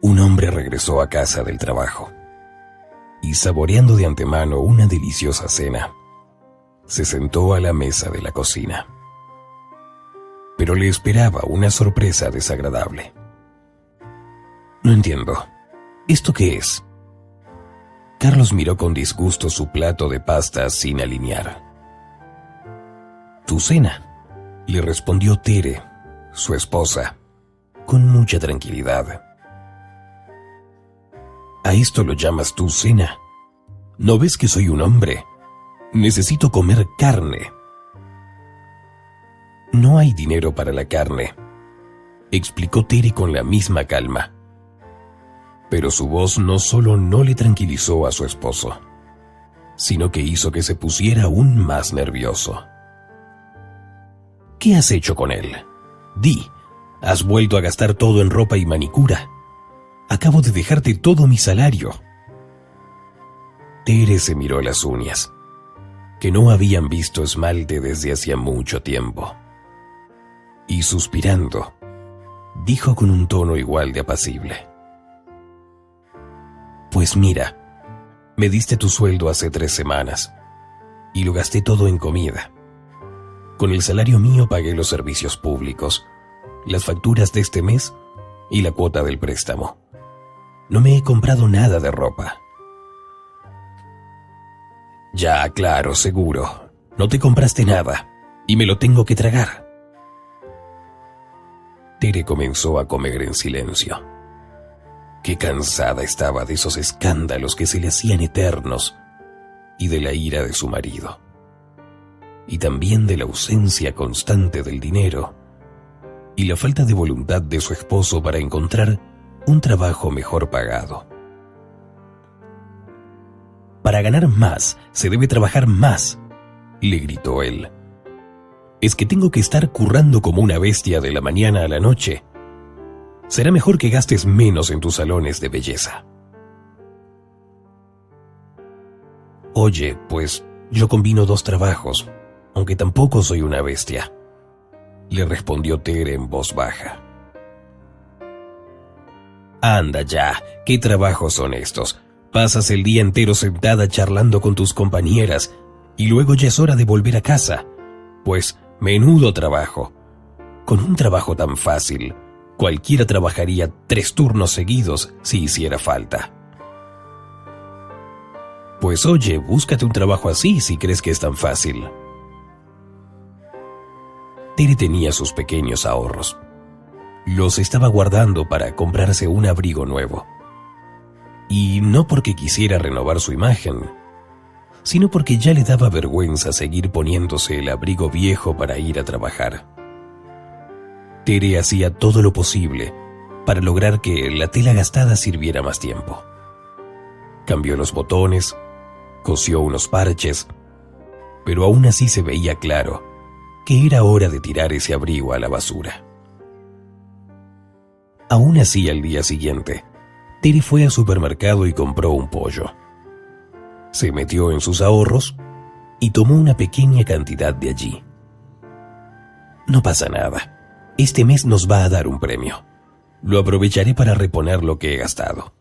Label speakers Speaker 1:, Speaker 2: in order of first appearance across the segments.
Speaker 1: Un hombre regresó a casa del trabajo y, saboreando de antemano una deliciosa cena, se sentó a la mesa de la cocina. Pero le esperaba una sorpresa desagradable. «No entiendo. ¿Esto qué es?». Carlos miró con disgusto su plato de pasta sin alinear. «Tu cena», le respondió Tere, su esposa, con mucha tranquilidad. «¿A esto lo llamas tu cena? ¿No ves que soy un hombre? Necesito comer carne». «No hay dinero para la carne», explicó Tere con la misma calma. Pero su voz no solo no le tranquilizó a su esposo, sino que hizo que se pusiera aún más nervioso. «¿Qué has hecho con él? Di, ¿has vuelto a gastar todo en ropa y manicura? Acabo de dejarte todo mi salario». Tere se miró las uñas, que no habían visto esmalte desde hacía mucho tiempo, y suspirando, dijo con un tono igual de apacible: «Pues mira, me diste tu sueldo hace 3 semanas, y lo gasté todo en comida. Con el salario mío pagué los servicios públicos, las facturas de este mes y la cuota del préstamo. No me he comprado nada de ropa». «Ya, claro, seguro. No te compraste nada, y me lo tengo que tragar». Tere comenzó a comer en silencio. Qué cansada estaba de esos escándalos que se le hacían eternos y de la ira de su marido, y también de la ausencia constante del dinero y la falta de voluntad de su esposo para encontrar un trabajo mejor pagado. «Para ganar más, se debe trabajar más», le gritó él. «¿Es que tengo que estar currando como una bestia de la mañana a la noche? Será mejor que gastes menos en tus salones de belleza». «Oye, pues yo combino 2 trabajos, aunque tampoco soy una bestia», le respondió Tere en voz baja. «Anda ya, ¿qué trabajos son estos? Pasas el día entero sentada charlando con tus compañeras y luego ya es hora de volver a casa. Pues, menudo trabajo. Con un trabajo tan fácil, cualquiera trabajaría 3 turnos seguidos si hiciera falta». «Pues oye, búscate un trabajo así si crees que es tan fácil». Tere tenía sus pequeños ahorros. Los estaba guardando para comprarse un abrigo nuevo. Y no porque quisiera renovar su imagen, sino porque ya le daba vergüenza seguir poniéndose el abrigo viejo para ir a trabajar. Tere hacía todo lo posible para lograr que la tela gastada sirviera más tiempo. Cambió los botones, cosió unos parches, pero aún así se veía claro que era hora de tirar ese abrigo a la basura. Aún así, al día siguiente, Tere fue al supermercado y compró un pollo. Se metió en sus ahorros y tomó una pequeña cantidad de allí. «No pasa nada. Este mes nos va a dar un premio. Lo aprovecharé para reponer lo que he gastado»,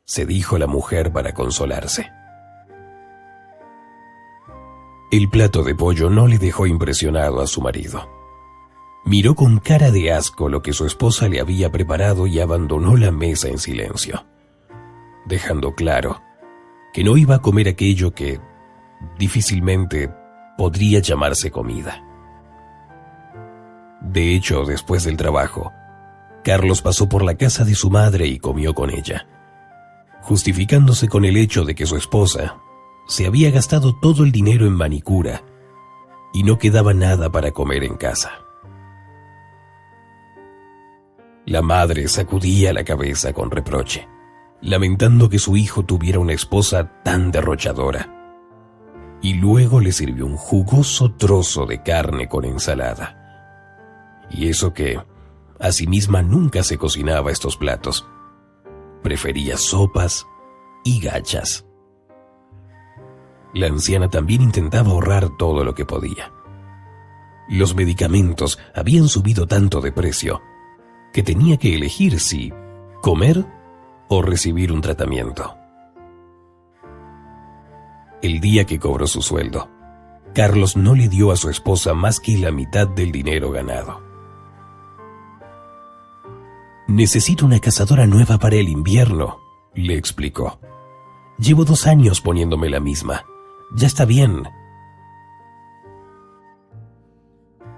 Speaker 1: se dijo la mujer para consolarse. El plato de pollo no le dejó impresionado a su marido. Miró con cara de asco lo que su esposa le había preparado y abandonó la mesa en silencio, dejando claro que no iba a comer aquello que difícilmente podría llamarse comida. De hecho, después del trabajo, Carlos pasó por la casa de su madre y comió con ella, justificándose con el hecho de que su esposa se había gastado todo el dinero en manicura y no quedaba nada para comer en casa. La madre sacudía la cabeza con reproche, lamentando que su hijo tuviera una esposa tan derrochadora, y luego le sirvió un jugoso trozo de carne con ensalada. Y eso que a sí misma nunca se cocinaba estos platos. Prefería sopas y gachas. La anciana también intentaba ahorrar todo lo que podía. Los medicamentos habían subido tanto de precio que tenía que elegir si ¿Comer o recibir un tratamiento? El día que cobró su sueldo, Carlos no le dio a su esposa más que la mitad del dinero ganado. «Necesito una cazadora nueva para el invierno», le explicó. «Llevo 2 años poniéndome la misma. Ya está bien».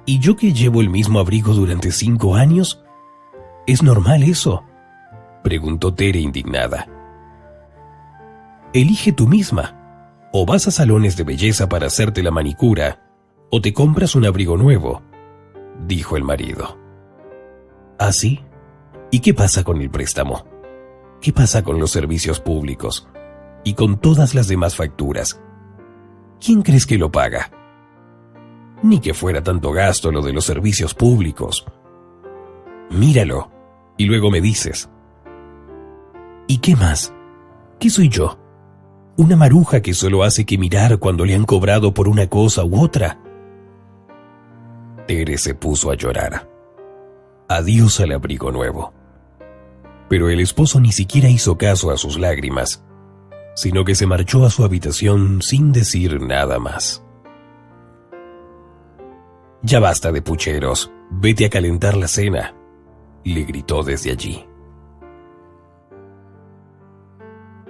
Speaker 1: «¿Y yo que llevo el mismo abrigo durante 5 años? ¿Es normal eso?», preguntó Tere indignada. «Elige tú misma. O vas a salones de belleza para hacerte la manicura, o te compras un abrigo nuevo», dijo el marido. «¿Ah, sí? ¿Y qué pasa con el préstamo? ¿Qué pasa con los servicios públicos? Y con todas las demás facturas? ¿Quién crees que lo paga? Ni que fuera tanto gasto lo de los servicios públicos. Míralo, y luego me dices». «¿Y qué más? ¿Qué soy yo? ¿Una maruja que solo hace que mirar cuando le han cobrado por una cosa u otra?». Tere se puso a llorar. Adiós al abrigo nuevo. Pero el esposo ni siquiera hizo caso a sus lágrimas, sino que se marchó a su habitación sin decir nada más. «Ya basta de pucheros, vete a calentar la cena», le gritó desde allí.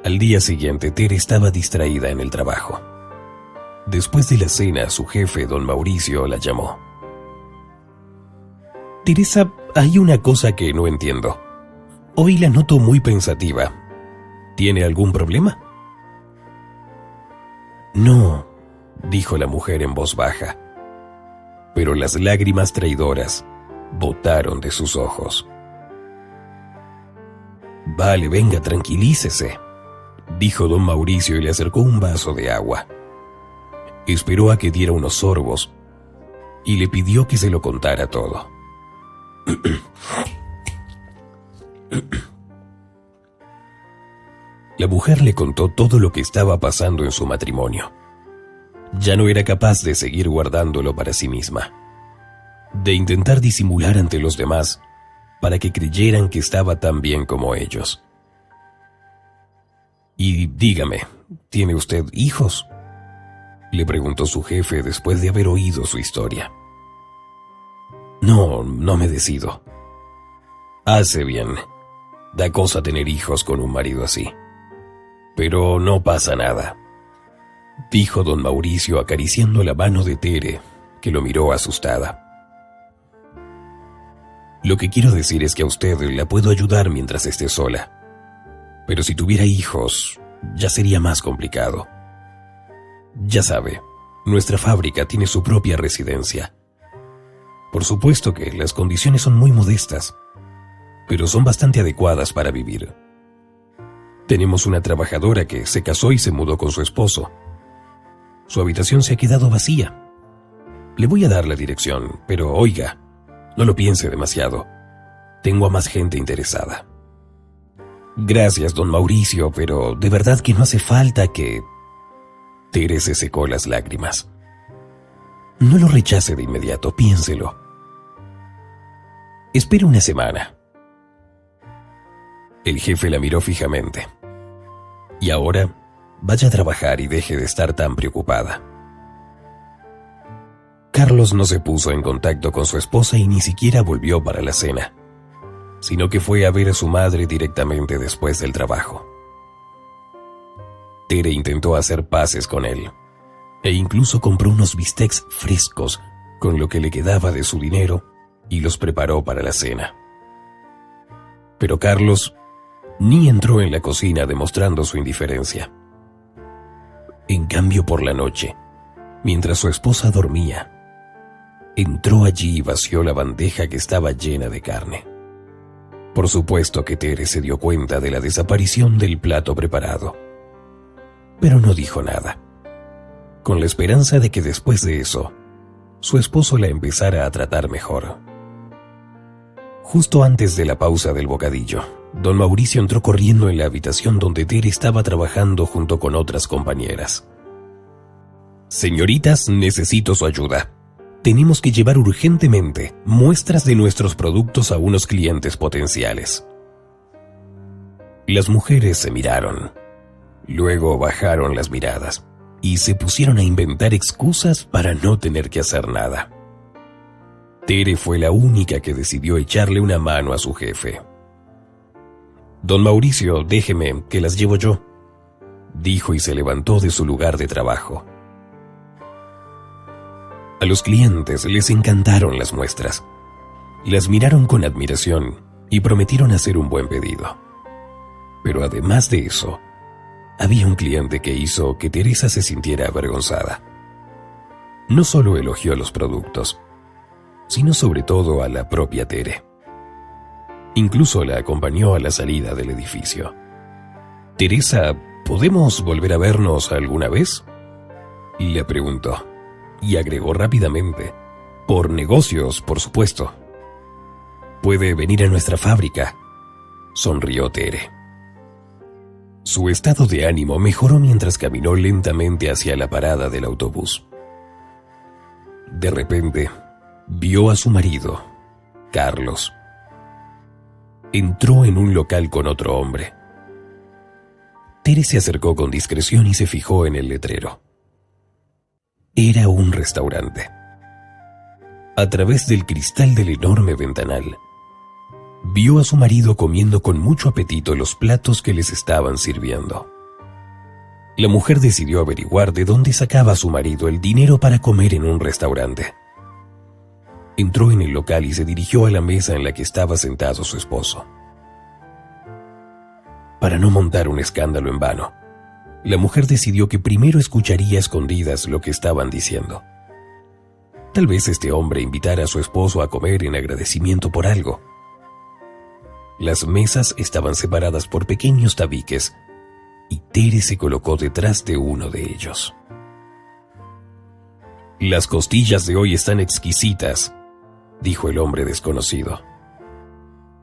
Speaker 1: Al día siguiente, Tere estaba distraída en el trabajo. Después de la cena, su jefe, don Mauricio, la llamó. «Teresa, hay una cosa que no entiendo. Hoy la noto muy pensativa. ¿Tiene algún problema?». «No», dijo la mujer en voz baja, pero las lágrimas traidoras botaron de sus ojos. «Vale, venga, tranquilícese», dijo don Mauricio y le acercó un vaso de agua. Esperó a que diera unos sorbos y le pidió que se lo contara todo. La mujer le contó todo lo que estaba pasando en su matrimonio. Ya no era capaz de seguir guardándolo para sí misma, de intentar disimular ante los demás para que creyeran que estaba tan bien como ellos. «Y dígame, ¿tiene usted hijos?», le preguntó su jefe después de haber oído su historia. «No me decido». «Hace bien. Da cosa tener hijos con un marido así. Pero no pasa nada», dijo don Mauricio acariciando la mano de Tere, que lo miró asustada. «Lo que quiero decir es que a usted la puedo ayudar mientras esté sola. Pero si tuviera hijos, ya sería más complicado. Ya sabe, nuestra fábrica tiene su propia residencia. Por supuesto que las condiciones son muy modestas, pero son bastante adecuadas para vivir. Tenemos una trabajadora que se casó y se mudó con su esposo. Su habitación se ha quedado vacía. Le voy a dar la dirección, pero oiga, no lo piense demasiado. Tengo a más gente interesada». «Gracias, don Mauricio, pero de verdad que no hace falta que...». Tere se secó las lágrimas. «No lo rechace de inmediato, piénselo. Espere una semana». El jefe la miró fijamente. «Y ahora, vaya a trabajar y deje de estar tan preocupada». Carlos no se puso en contacto con su esposa y ni siquiera volvió para la cena, sino que fue a ver a su madre directamente después del trabajo. Tere intentó hacer paces con él, e incluso compró unos bistecs frescos con lo que le quedaba de su dinero y los preparó para la cena. Pero Carlos ni entró en la cocina demostrando su indiferencia. En cambio, por la noche, mientras su esposa dormía, entró allí y vació la bandeja que estaba llena de carne. Por supuesto que Tere se dio cuenta de la desaparición del plato preparado, pero no dijo nada, con la esperanza de que después de eso, su esposo la empezara a tratar mejor. Justo antes de la pausa del bocadillo, don Mauricio entró corriendo en la habitación donde Tere estaba trabajando junto con otras compañeras. «Señoritas, necesito su ayuda. Tenemos que llevar urgentemente muestras de nuestros productos a unos clientes potenciales». Las mujeres se miraron, luego bajaron las miradas y se pusieron a inventar excusas para no tener que hacer nada. Tere fue la única que decidió echarle una mano a su jefe. «Don Mauricio, déjeme, que las llevo yo», dijo y se levantó de su lugar de trabajo. A los clientes les encantaron las muestras. Las miraron con admiración y prometieron hacer un buen pedido. Pero además de eso, había un cliente que hizo que Teresa se sintiera avergonzada. No solo elogió los productos, sino sobre todo a la propia Tere. Incluso la acompañó a la salida del edificio. «Teresa, ¿podemos volver a vernos alguna vez?», le preguntó, y agregó rápidamente: «Por negocios, por supuesto». «Puede venir a nuestra fábrica», sonrió Tere. Su estado de ánimo mejoró mientras caminó lentamente hacia la parada del autobús. De repente, vio a su marido, Carlos. Entró en un local con otro hombre. Tere se acercó con discreción y se fijó en el letrero. Era un restaurante. A través del cristal del enorme ventanal, vio a su marido comiendo con mucho apetito los platos que les estaban sirviendo. La mujer decidió averiguar de dónde sacaba su marido el dinero para comer en un restaurante. Entró en el local y se dirigió a la mesa en la que estaba sentado su esposo. Para no montar un escándalo en vano, la mujer decidió que primero escucharía a escondidas lo que estaban diciendo. Tal vez este hombre invitara a su esposo a comer en agradecimiento por algo. Las mesas estaban separadas por pequeños tabiques y Tere se colocó detrás de uno de ellos. «Las costillas de hoy están exquisitas», dijo el hombre desconocido.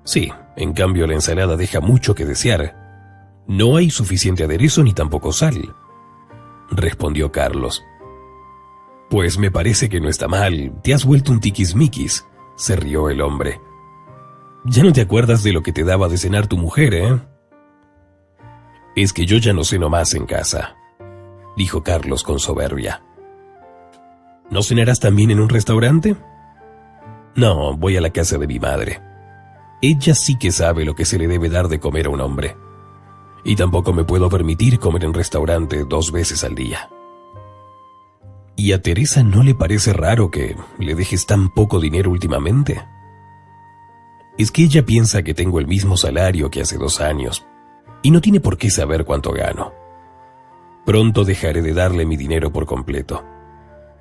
Speaker 1: «Sí, en cambio la ensalada deja mucho que desear. No hay suficiente aderezo ni tampoco sal», respondió Carlos. «Pues me parece que no está mal, te has vuelto un tiquismiquis», se rió el hombre. «Ya no te acuerdas de lo que te daba de cenar tu mujer, ¿eh?» «Es que yo ya no ceno más en casa», dijo Carlos con soberbia. «¿No cenarás también en un restaurante?» «No, voy a la casa de mi madre. Ella sí que sabe lo que se le debe dar de comer a un hombre. Y tampoco me puedo permitir comer en restaurante 2 veces al día». «¿Y a Teresa no le parece raro que le dejes tan poco dinero últimamente?» «Es que ella piensa que tengo el mismo salario que hace 2 años, y no tiene por qué saber cuánto gano. Pronto dejaré de darle mi dinero por completo.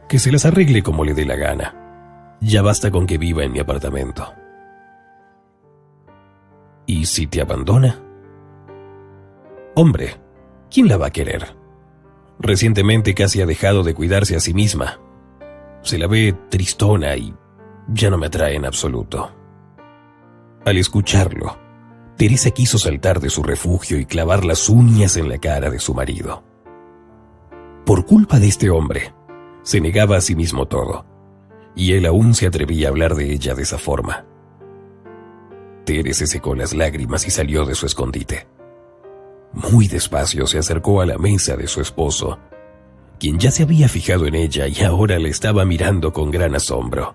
Speaker 1: Que se las arregle como le dé la gana. Ya basta con que viva en mi apartamento». «¿Y si te abandona?» «Hombre, ¿quién la va a querer? Recientemente casi ha dejado de cuidarse a sí misma. Se la ve tristona y ya no me atrae en absoluto». Al escucharlo, Teresa quiso saltar de su refugio y clavar las uñas en la cara de su marido. Por culpa de este hombre, se negaba a sí mismo todo, y él aún se atrevía a hablar de ella de esa forma. Tere se secó las lágrimas y salió de su escondite. Muy despacio se acercó a la mesa de su esposo, quien ya se había fijado en ella y ahora la estaba mirando con gran asombro.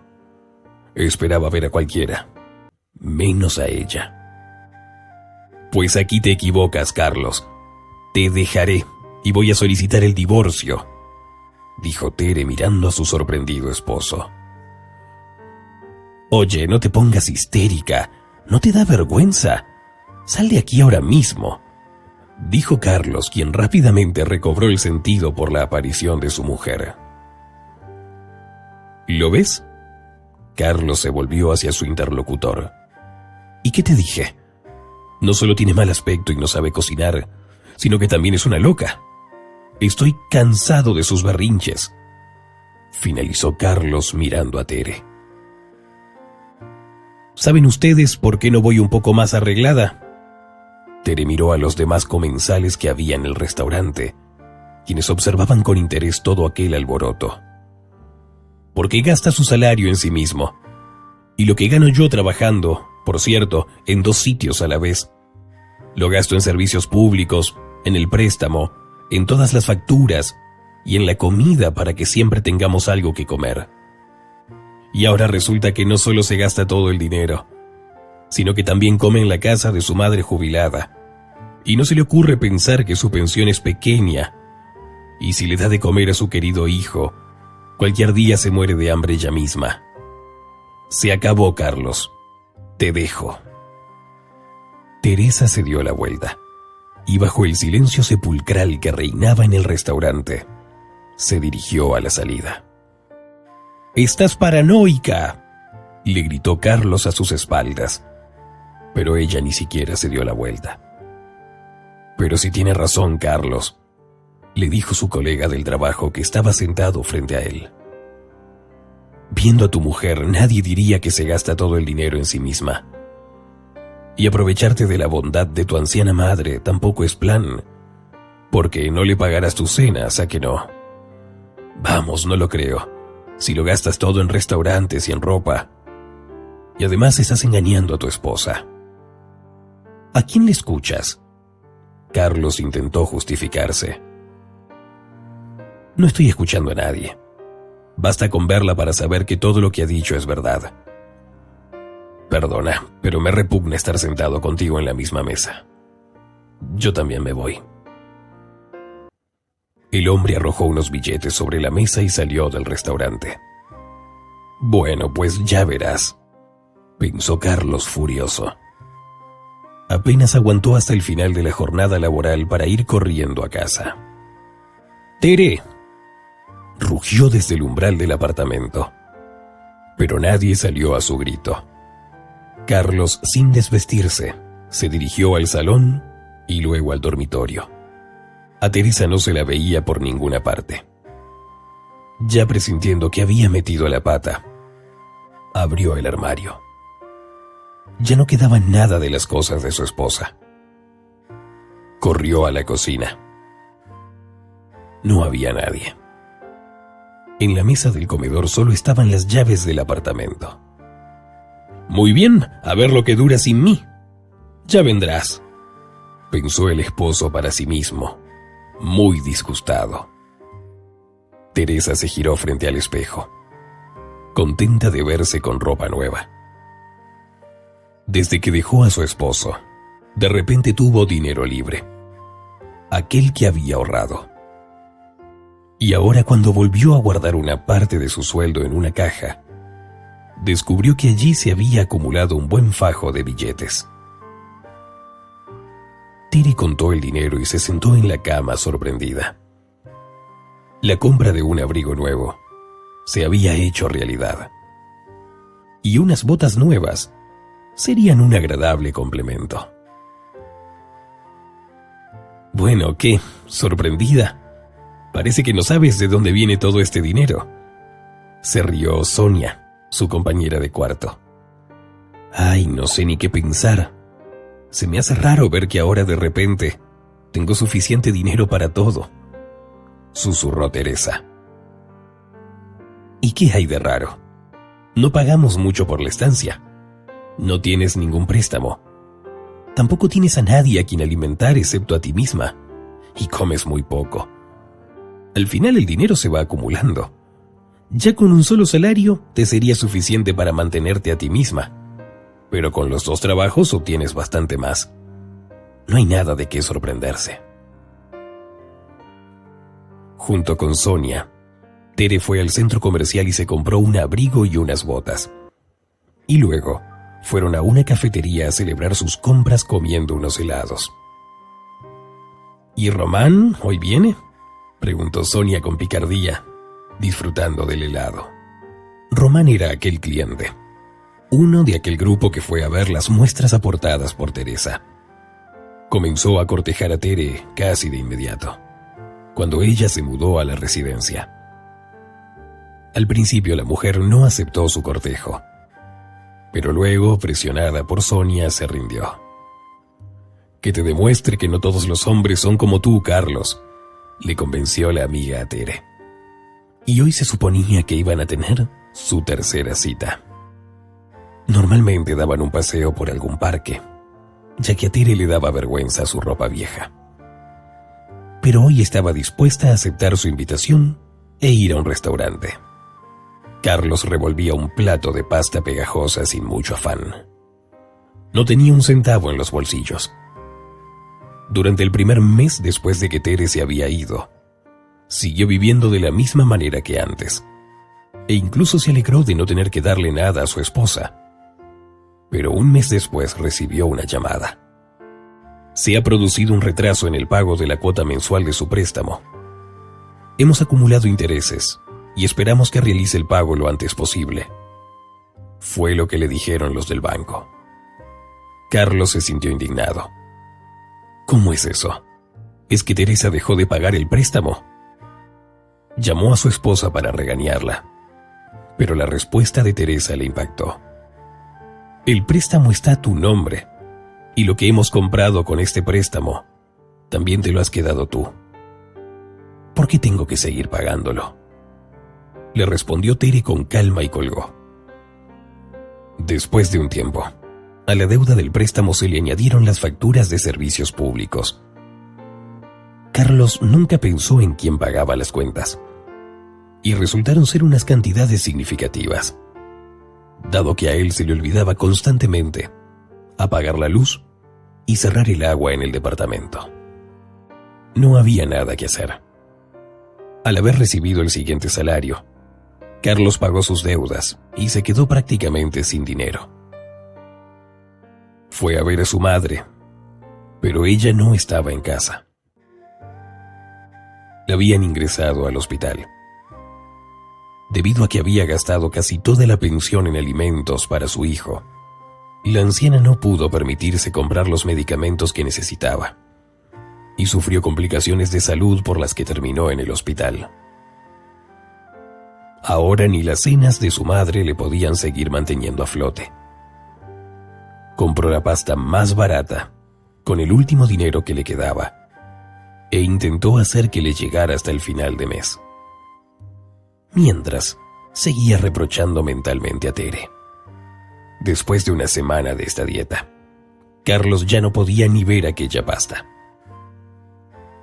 Speaker 1: Esperaba ver a cualquiera, menos a ella. «Pues aquí te equivocas, Carlos. Te dejaré y voy a solicitar el divorcio», dijo Tere mirando a su sorprendido esposo. «Oye, no te pongas histérica. ¿No te da vergüenza? Sal de aquí ahora mismo», dijo Carlos, quien rápidamente recobró el sentido por la aparición de su mujer. «¿Lo ves?», Carlos se volvió hacia su interlocutor. «¿Y qué te dije? No solo tiene mal aspecto y no sabe cocinar, sino que también es una loca. Estoy cansado de sus berrinches», finalizó Carlos mirando a Tere. «¿Saben ustedes por qué no voy un poco más arreglada?». Tere miró a los demás comensales que había en el restaurante, quienes observaban con interés todo aquel alboroto. «Porque gasta su salario en sí mismo. Y lo que gano yo trabajando, por cierto, en 2 sitios a la vez, Lo gasto en servicios públicos, en el préstamo, en todas las facturas y en la comida para que siempre tengamos algo que comer. Y ahora resulta que no solo se gasta todo el dinero, sino que también come en la casa de su madre jubilada. Y no se le ocurre pensar que su pensión es pequeña, y si le da de comer a su querido hijo, cualquier día se muere de hambre ella misma. Se acabó, Carlos. Te dejo. Teresa se dio la vuelta, y bajo el silencio sepulcral que reinaba en el restaurante, se dirigió a la salida. «¡Estás paranoica!», le gritó Carlos a sus espaldas, pero ella ni siquiera se dio la vuelta. «Pero si tiene razón, Carlos», le dijo su colega del trabajo que estaba sentado frente a él. «Viendo a tu mujer, nadie diría que se gasta todo el dinero en sí misma. Y aprovecharte de la bondad de tu anciana madre tampoco es plan, porque no le pagarás tus cenas, ¿a que no? Vamos, no lo creo, si lo gastas todo en restaurantes y en ropa. Y además estás engañando a tu esposa». «¿A quién le escuchas?», Carlos intentó justificarse. «No estoy escuchando a nadie. Basta con verla para saber que todo lo que ha dicho es verdad. Perdona, pero me repugna estar sentado contigo en la misma mesa. Yo también me voy». El hombre arrojó unos billetes sobre la mesa y salió del restaurante. «Bueno, pues ya verás», pensó Carlos furioso. Apenas aguantó hasta el final de la jornada laboral para ir corriendo a casa. «¡Tere!», rugió desde el umbral del apartamento, pero nadie salió a su grito. Carlos, sin desvestirse, se dirigió al salón y luego al dormitorio. A Teresa no se la veía por ninguna parte. Ya presintiendo que había metido la pata, abrió el armario. Ya no quedaba nada de las cosas de su esposa. Corrió a la cocina. No había nadie. En la mesa del comedor solo estaban las llaves del apartamento. «Muy bien, a ver lo que dura sin mí. Ya vendrás», pensó el esposo para sí mismo, muy disgustado. Teresa se giró frente al espejo, contenta de verse con ropa nueva. Desde que dejó a su esposo, de repente tuvo dinero libre, aquel que había ahorrado. Y ahora, cuando volvió a guardar una parte de su sueldo en una caja, descubrió que allí se había acumulado un buen fajo de billetes. Tere contó el dinero y se sentó en la cama sorprendida. La compra de un abrigo nuevo se había hecho realidad, y unas botas nuevas serían un agradable complemento. «Bueno, ¿qué? ¿Sorprendida? Parece que no sabes de dónde viene todo este dinero», se rió Sonia, su compañera de cuarto. «Ay, no sé ni qué pensar. Se me hace raro ver que ahora de repente tengo suficiente dinero para todo», susurró Teresa. «¿Y qué hay de raro? No pagamos mucho por la estancia. No tienes ningún préstamo. Tampoco tienes a nadie a quien alimentar excepto a ti misma. Y comes muy poco. Al final el dinero se va acumulando. Ya con un solo salario te sería suficiente para mantenerte a ti misma. Pero con los 2 trabajos obtienes bastante más. No hay nada de qué sorprenderse». Junto con Sonia, Tere fue al centro comercial y se compró un abrigo y unas botas. Y luego fueron a una cafetería a celebrar sus compras comiendo unos helados. «¿Y Román hoy viene?», preguntó Sonia con picardía, disfrutando del helado. Román era aquel cliente, uno de aquel grupo que fue a ver las muestras aportadas por Teresa. Comenzó a cortejar a Tere casi de inmediato, cuando ella se mudó a la residencia. Al principio la mujer no aceptó su cortejo, pero luego, presionada por Sonia, se rindió. «Que te demuestre que no todos los hombres son como tú, Carlos», le convenció la amiga a Tere. Y hoy se suponía que iban a tener su tercera cita. Normalmente daban un paseo por algún parque, ya que a Tere le daba vergüenza su ropa vieja. Pero hoy estaba dispuesta a aceptar su invitación e ir a un restaurante. Carlos revolvía un plato de pasta pegajosa sin mucho afán. No tenía un centavo en los bolsillos. Durante el primer mes después de que Tere se había ido, siguió viviendo de la misma manera que antes, e incluso se alegró de no tener que darle nada a su esposa. Pero un mes después recibió una llamada. Se ha producido un retraso en el pago de la cuota mensual de su préstamo. Hemos acumulado intereses y esperamos que realice el pago lo antes posible. Fue lo que le dijeron los del banco. Carlos se sintió indignado. ¿Cómo es eso? ¿Es que Teresa dejó de pagar el préstamo? Llamó a su esposa para regañarla, pero la respuesta de Teresa le impactó. El préstamo está a tu nombre, y lo que hemos comprado con este préstamo, también te lo has quedado tú. ¿Por qué tengo que seguir pagándolo? Le respondió Tere con calma y colgó. Después de un tiempo, a la deuda del préstamo se le añadieron las facturas de servicios públicos. Carlos nunca pensó en quién pagaba las cuentas, y resultaron ser unas cantidades significativas, dado que a él se le olvidaba constantemente apagar la luz y cerrar el agua en el departamento. No había nada que hacer. Al haber recibido el siguiente salario, Carlos pagó sus deudas y se quedó prácticamente sin dinero. Fue a ver a su madre, pero ella no estaba en casa. La habían ingresado al hospital, debido a que había gastado casi toda la pensión en alimentos para su hijo. La anciana no pudo permitirse comprar los medicamentos que necesitaba, y sufrió complicaciones de salud por las que terminó en el hospital. Ahora ni las cenas de su madre le podían seguir manteniendo a flote. Compró la pasta más barata, con el último dinero que le quedaba, e intentó hacer que le llegara hasta el final de mes. Mientras, seguía reprochando mentalmente a Tere. Después de una semana de esta dieta, Carlos ya no podía ni ver aquella pasta.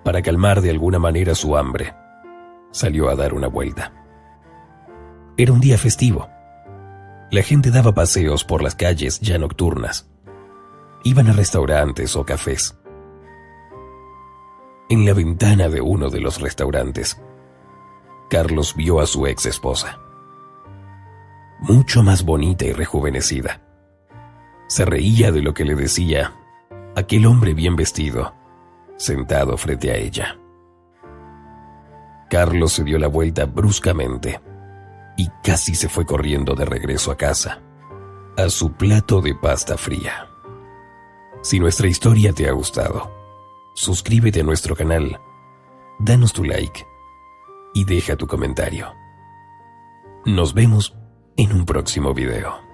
Speaker 1: Para calmar de alguna manera su hambre, salió a dar una vuelta. Era un día festivo. La gente daba paseos por las calles ya nocturnas. Iban a restaurantes o cafés. En la ventana de uno de los restaurantes, Carlos vio a su ex esposa, mucho más bonita y rejuvenecida. Se reía de lo que le decía aquel hombre bien vestido, sentado frente a ella. Carlos se dio la vuelta bruscamente y casi se fue corriendo de regreso a casa, a su plato de pasta fría. Si nuestra historia te ha gustado, suscríbete a nuestro canal, danos tu like y deja tu comentario. Nos vemos en un próximo video.